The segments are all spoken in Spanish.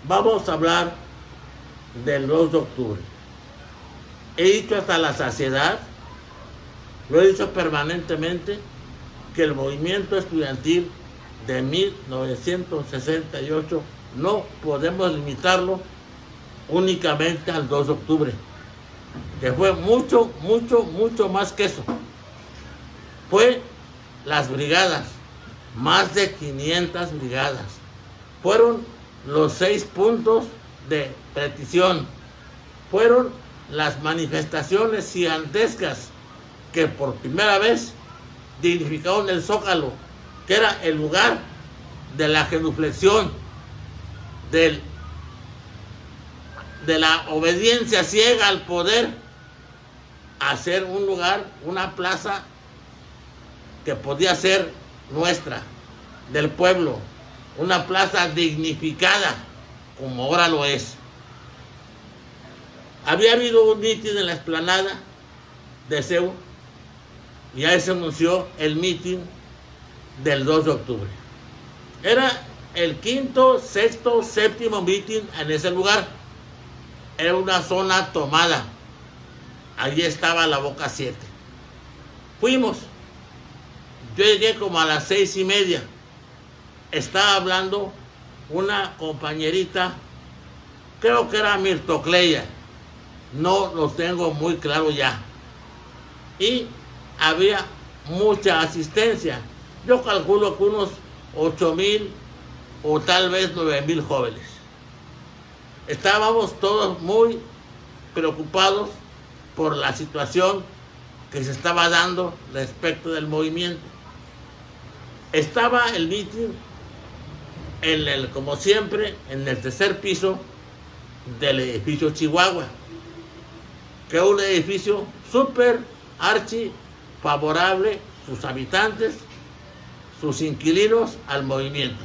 Vamos a hablar del 2 de octubre. He dicho hasta la saciedad, lo he dicho permanentemente, que el movimiento estudiantil de 1968 no podemos limitarlo únicamente al 2 de octubre, que fue mucho más que eso. Fue las brigadas, más de 500 brigadas. Fueron los 6 puntos de petición. Fueron las manifestaciones gigantescas que por primera vez dignificaron el Zócalo, que era el lugar de la genuflexión, de la obediencia ciega al poder, a ser un lugar, una plaza que podía ser nuestra, del pueblo, una plaza dignificada, como ahora lo es. Había habido un mitin en la explanada de CEU, y ahí se anunció el mitin del 2 de octubre. Era el 5º, 6º, 7º mitin en ese lugar. Era una zona tomada. Allí estaba la Boca 7. Fuimos. Yo llegué como a las 6:30. Estaba hablando una compañerita, creo que era Mirtocleya, no lo tengo muy claro ya. Y había mucha asistencia. Yo calculo que unos 8,000 o tal vez 9,000 jóvenes. Estábamos todos muy preocupados por la situación que se estaba dando respecto del movimiento. Estaba el mitin como siempre, en el tercer piso del edificio Chihuahua, que es un edificio súper archi favorable, sus habitantes, sus inquilinos, al movimiento.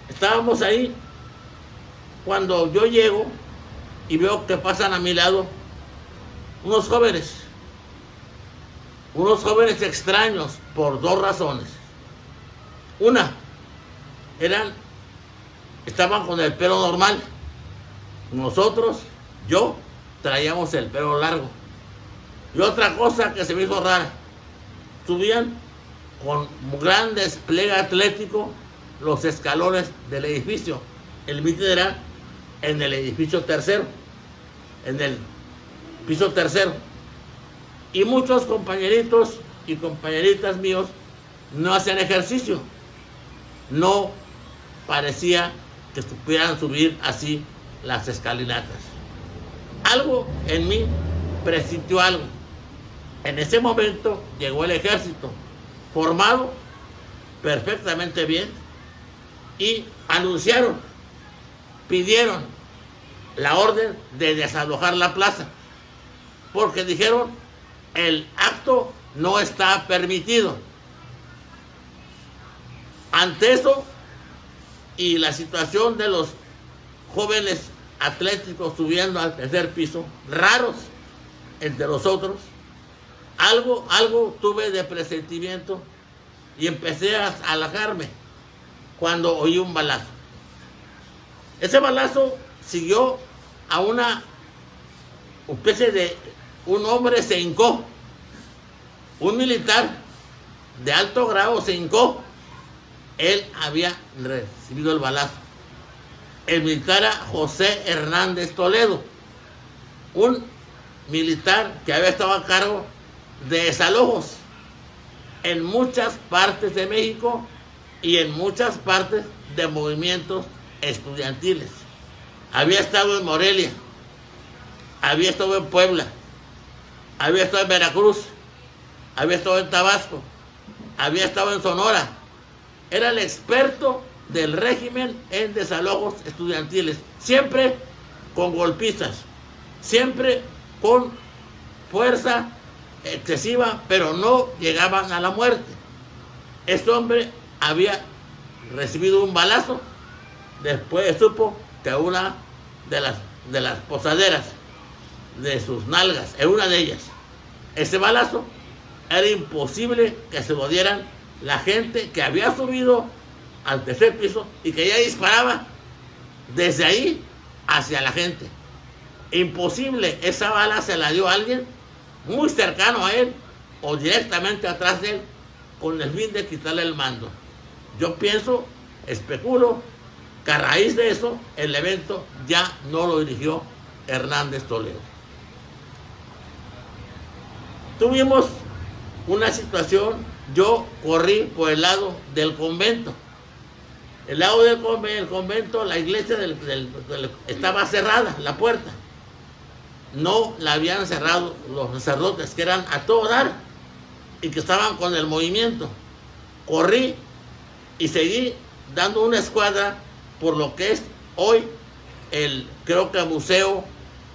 Estábamos ahí cuando yo llego y veo que pasan a mi lado unos jóvenes extraños, por 2 razones. Una, estaban con el pelo normal. Nosotros, yo, traíamos el pelo largo. Y otra cosa que se me hizo rara, subían con gran despliegue atlético los escalones del edificio. El mitin era en el edificio tercero, en el piso tercero. Y muchos compañeritos y compañeritas míos no hacían ejercicio. No parecía que pudieran subir así las escalinatas. Algo en mí presintió algo. En ese momento llegó el ejército, formado perfectamente bien, y pidieron la orden de desalojar la plaza, porque dijeron: el acto no está permitido. Ante eso y la situación de los jóvenes atléticos subiendo al tercer piso, raros entre los otros, algo tuve de presentimiento y empecé a alejarme cuando oí un balazo. Ese balazo siguió a una especie de... un hombre se hincó, un militar de alto grado se hincó. Él había recibido el balazo. El militar era José Hernández Toledo, un militar que había estado a cargo de desalojos en muchas partes de México y en muchas partes de movimientos estudiantiles. Había estado en Morelia, había estado en Puebla, había estado en Veracruz, había estado en Tabasco, había estado en Sonora. Era el experto del régimen en desalojos estudiantiles, siempre con golpistas, siempre con fuerza excesiva, pero no llegaban a la muerte. Este hombre había recibido un balazo, después supo que una de las posaderas de sus nalgas, en una de ellas, ese balazo, era imposible que se lo dieran la gente que había subido al tercer piso y que ya disparaba desde ahí hacia la gente. Imposible, esa bala se la dio a alguien muy cercano a él o directamente atrás de él con el fin de quitarle el mando. Yo pienso, especulo, que a raíz de eso el evento ya no lo dirigió Hernández Toledo. Tuvimos una situación, yo corrí por el lado del convento. El lado del convento, la iglesia estaba cerrada, la puerta. No la habían cerrado los sacerdotes, que eran a todo dar y que estaban con el movimiento. Corrí y seguí dando una escuadra por lo que es hoy creo que Museo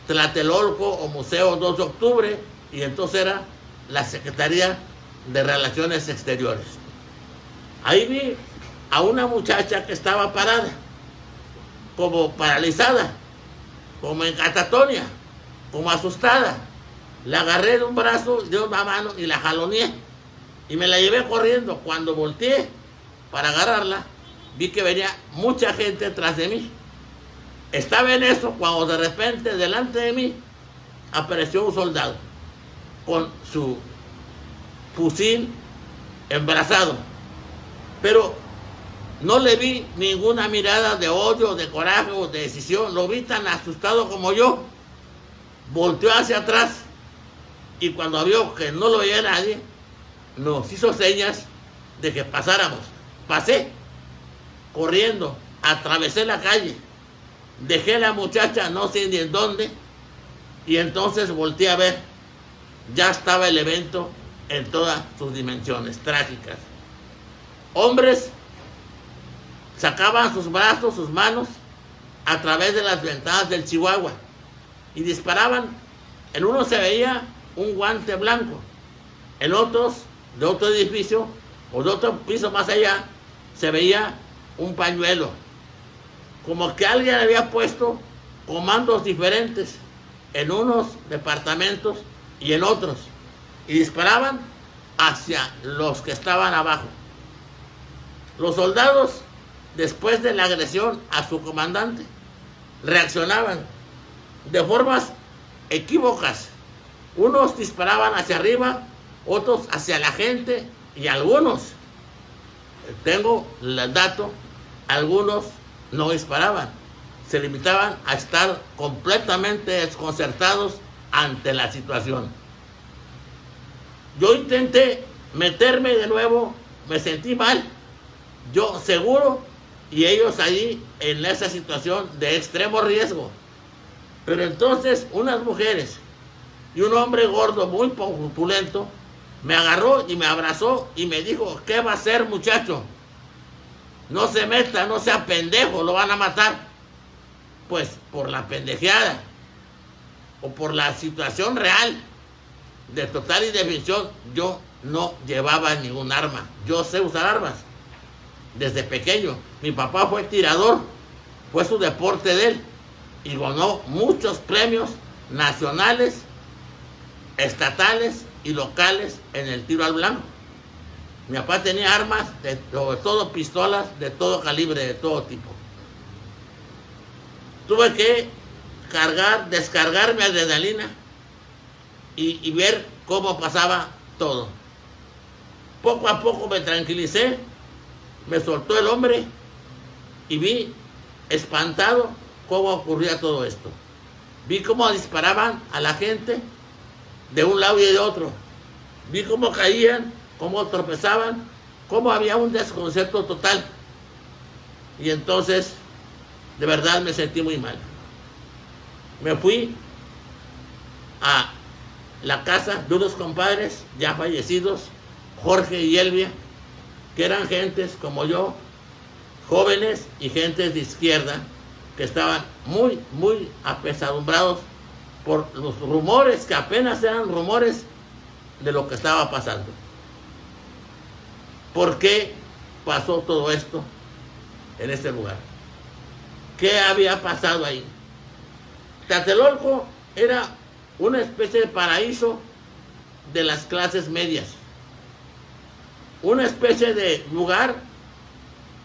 Tlatelolco o Museo 2 de Octubre, y entonces era la Secretaría de Relaciones Exteriores. Ahí vi a una muchacha que estaba parada, como paralizada, como en catatonia, como asustada. La agarré de un brazo, de una mano y la jaloneé y me la llevé corriendo. Cuando volteé para agarrarla, vi que venía mucha gente detrás de mí. Estaba en eso cuando de repente delante de mí apareció un soldado con su fusil embrazado, pero no le vi ninguna mirada de odio, de coraje o de decisión. Lo vi tan asustado como yo. Volteó hacia atrás y cuando vio que no lo veía nadie, nos hizo señas de que pasáramos. Pasé corriendo, atravesé la calle, dejé a la muchacha no sé ni en dónde, y entonces volteé a ver. Ya estaba el evento en todas sus dimensiones trágicas. Hombres sacaban sus brazos, sus manos a través de las ventanas del Chihuahua y disparaban. En uno se veía un guante blanco, en otros de otro edificio o de otro piso más allá se veía un pañuelo, como que alguien había puesto comandos diferentes en unos departamentos y en otros, y disparaban hacia los que estaban abajo. Los soldados, después de la agresión a su comandante, reaccionaban de formas equívocas. Unos disparaban hacia arriba, otros hacia la gente, y algunos, tengo el dato, algunos no disparaban. Se limitaban a estar completamente desconcertados ante la situación. Yo intenté meterme de nuevo, me sentí mal, yo seguro, y ellos ahí en esa situación de extremo riesgo. Pero entonces unas mujeres y un hombre gordo muy corpulento me agarró y me abrazó y me dijo: ¿qué va a hacer, muchacho? No se meta, no sea pendejo, lo van a matar. Pues por la pendejeada o por la situación real de total indefensión, yo no llevaba ningún arma. Yo sé usar armas desde pequeño. Mi papá fue tirador, fue su deporte de él, y ganó muchos premios nacionales, estatales y locales en el tiro al blanco. Mi papá tenía armas, sobre todo pistolas de todo calibre, de todo tipo. Tuve que descargar mi adrenalina y ver cómo pasaba todo. Poco a poco me tranquilicé, me soltó el hombre y vi espantado cómo ocurría todo esto. Vi cómo disparaban a la gente de un lado y de otro. Vi cómo caían, cómo tropezaban, cómo había un desconcierto total. Y entonces, de verdad me sentí muy mal. Me fui a la casa de unos compadres ya fallecidos, Jorge y Elvia, que eran gentes como yo, jóvenes y gentes de izquierda, que estaban muy, muy apesadumbrados por los rumores, que apenas eran rumores de lo que estaba pasando. ¿Por qué pasó todo esto en ese lugar? ¿Qué había pasado ahí? Tlatelolco era una especie de paraíso de las clases medias, una especie de lugar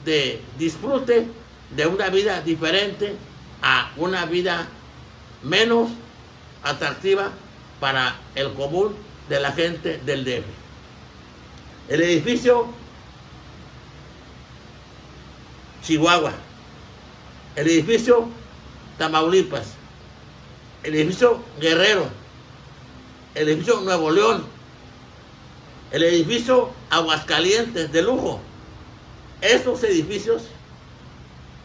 de disfrute de una vida diferente a una vida menos atractiva para el común de la gente del DF. El edificio Chihuahua, el edificio Tamaulipas, el edificio Guerrero, el edificio Nuevo León, el edificio Aguascalientes de lujo. Esos edificios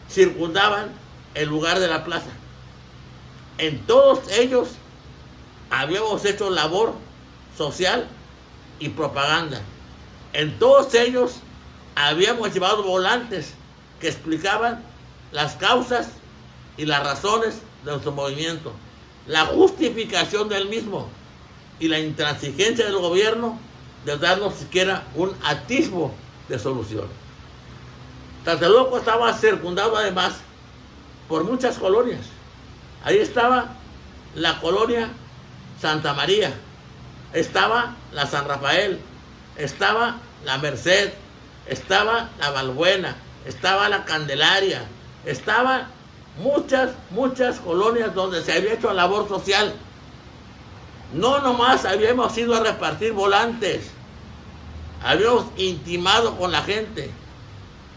circundaban el lugar de la plaza. En todos ellos habíamos hecho labor social y propaganda. En todos ellos habíamos llevado volantes que explicaban las causas y las razones de nuestro movimiento, la justificación del mismo y la intransigencia del gobierno de darnos siquiera un atisbo de solución. Tlatelolco estaba circundado además por muchas colonias. Ahí estaba la colonia Santa María, estaba la San Rafael, estaba la Merced, estaba la Valbuena, estaba la Candelaria, estaban muchas colonias donde se había hecho labor social. No nomás habíamos ido a repartir volantes, habíamos intimado con la gente,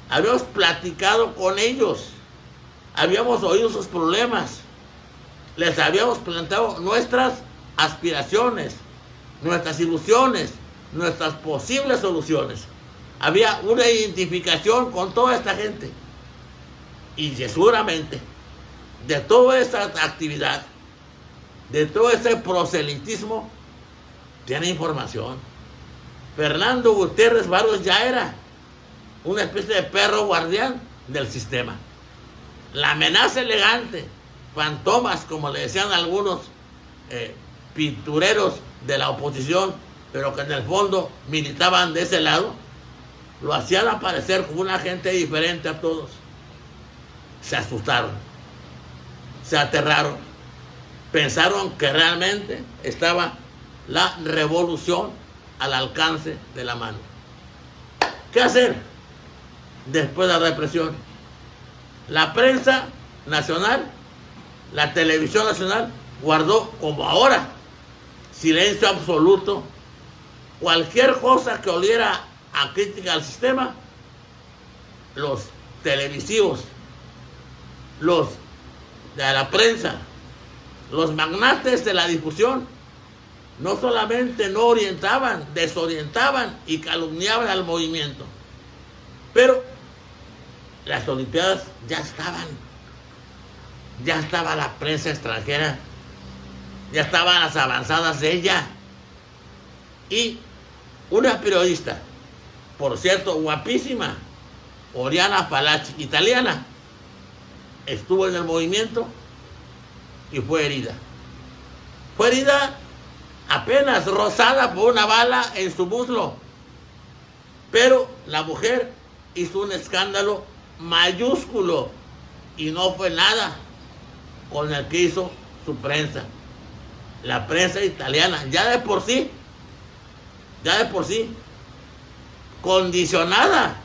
habíamos platicado con ellos, habíamos oído sus problemas, les habíamos planteado nuestras aspiraciones, nuestras ilusiones, nuestras posibles soluciones. Había una identificación con toda esta gente. Y seguramente de toda esta actividad, de todo ese proselitismo, tiene información. Fernando Gutiérrez Barrios ya era una especie de perro guardián del sistema. La amenaza elegante, fantomas, como le decían algunos pintureros de la oposición, pero que en el fondo militaban de ese lado, lo hacían aparecer como una gente diferente a todos. Se asustaron, se aterraron, pensaron que realmente estaba la revolución al alcance de la mano. ¿Qué hacer después de la represión? La prensa nacional, la televisión nacional, guardó, como ahora, silencio absoluto. Cualquier cosa que oliera a crítica al sistema, los televisivos, los de la prensa, los magnates de la difusión, no solamente no orientaban, desorientaban y calumniaban al movimiento, pero las Olimpiadas ya estaban, ya estaba la prensa extranjera, ya estaban las avanzadas de ella. Y una periodista, por cierto, guapísima, Oriana Fallaci, italiana, estuvo en el movimiento y fue herida. Fue herida apenas rozada por una bala en su muslo. Pero la mujer hizo un escándalo mayúsculo y no fue nada con el que hizo su prensa. La prensa italiana, ya de por sí, condicionada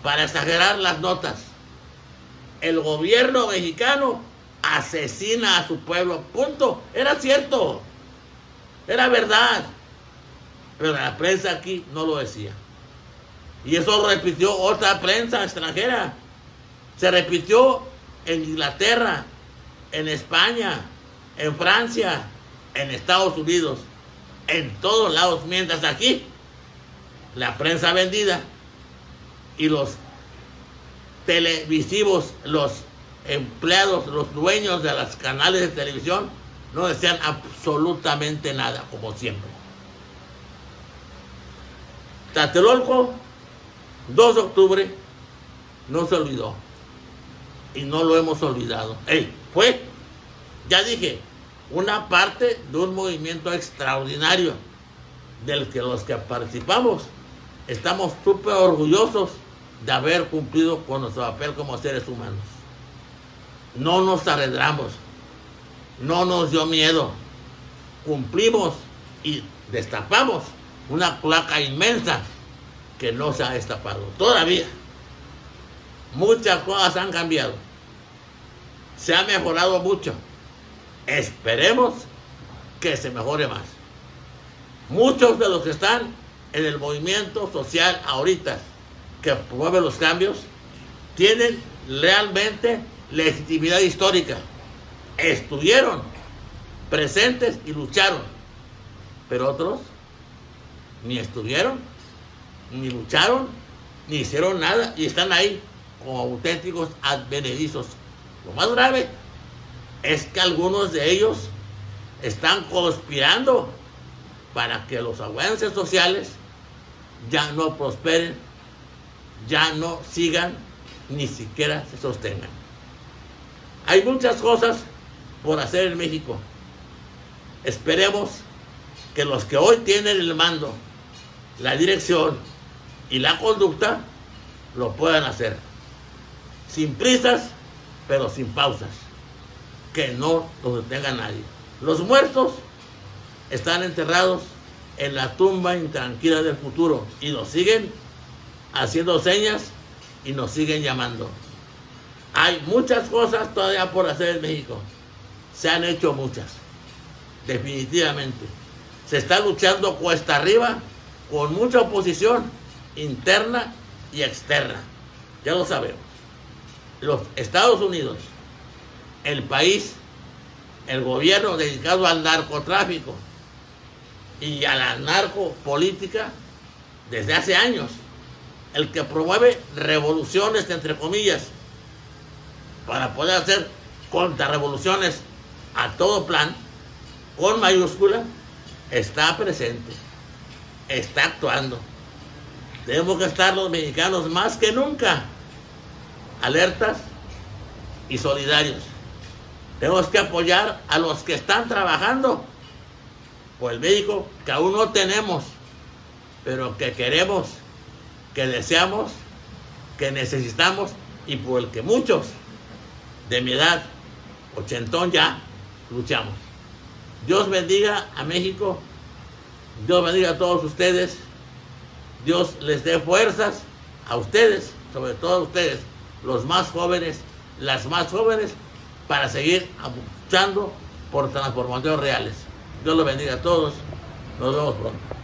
para exagerar las notas. El gobierno mexicano asesina a su pueblo, punto. Era cierto, era verdad, pero la prensa aquí no lo decía. Y eso repitió otra prensa extranjera. Se repitió en Inglaterra, en España, en Francia, en Estados Unidos, en todos lados, mientras aquí la prensa vendida y los televisivos, los empleados, los dueños de los canales de televisión no decían absolutamente nada, como siempre. Tlatelolco, 2 de octubre, no se olvidó y no lo hemos olvidado. Fue, ya dije, una parte de un movimiento extraordinario del que los que participamos estamos súper orgullosos de haber cumplido con nuestro papel como seres humanos. No nos arredramos, no nos dio miedo, cumplimos y destapamos una placa inmensa que no se ha destapado todavía. muchas cosas han cambiado. Se ha mejorado mucho. Esperemos que se mejore más. Muchos de los que están en el movimiento social ahorita que promueve los cambios tienen realmente legitimidad histórica. Estuvieron presentes y lucharon, pero otros ni estuvieron, ni lucharon, ni hicieron nada y están ahí como auténticos advenedizos. Lo más grave es que algunos de ellos están conspirando para que los avances sociales ya no prosperen, ya no sigan, ni siquiera se sostengan. Hay muchas cosas por hacer en México. Esperemos que los que hoy tienen el mando, la dirección y la conducta lo puedan hacer. Sin prisas, pero sin pausas. Que no los detenga nadie. Los muertos están enterrados en la tumba intranquila del futuro y nos siguen haciendo señas y nos siguen llamando. Hay muchas cosas todavía por hacer en México. Se han hecho muchas. Definitivamente. Se está luchando cuesta arriba con mucha oposición interna y externa. Ya lo sabemos. Los Estados Unidos, el país, el gobierno dedicado al narcotráfico y a la narcopolítica desde hace años, el que promueve revoluciones, entre comillas, para poder hacer contrarrevoluciones a todo plan, con mayúscula, está presente, está actuando. Tenemos que estar los mexicanos más que nunca alertas y solidarios. Tenemos que apoyar a los que están trabajando por el México que aún no tenemos, pero que queremos, que deseamos, que necesitamos y por el que muchos de mi edad, ochentón ya, luchamos. Dios bendiga a México, Dios bendiga a todos ustedes, Dios les dé fuerzas a ustedes, sobre todo a ustedes, los más jóvenes, las más jóvenes, para seguir luchando por transformaciones reales. Dios los bendiga a todos, nos vemos pronto.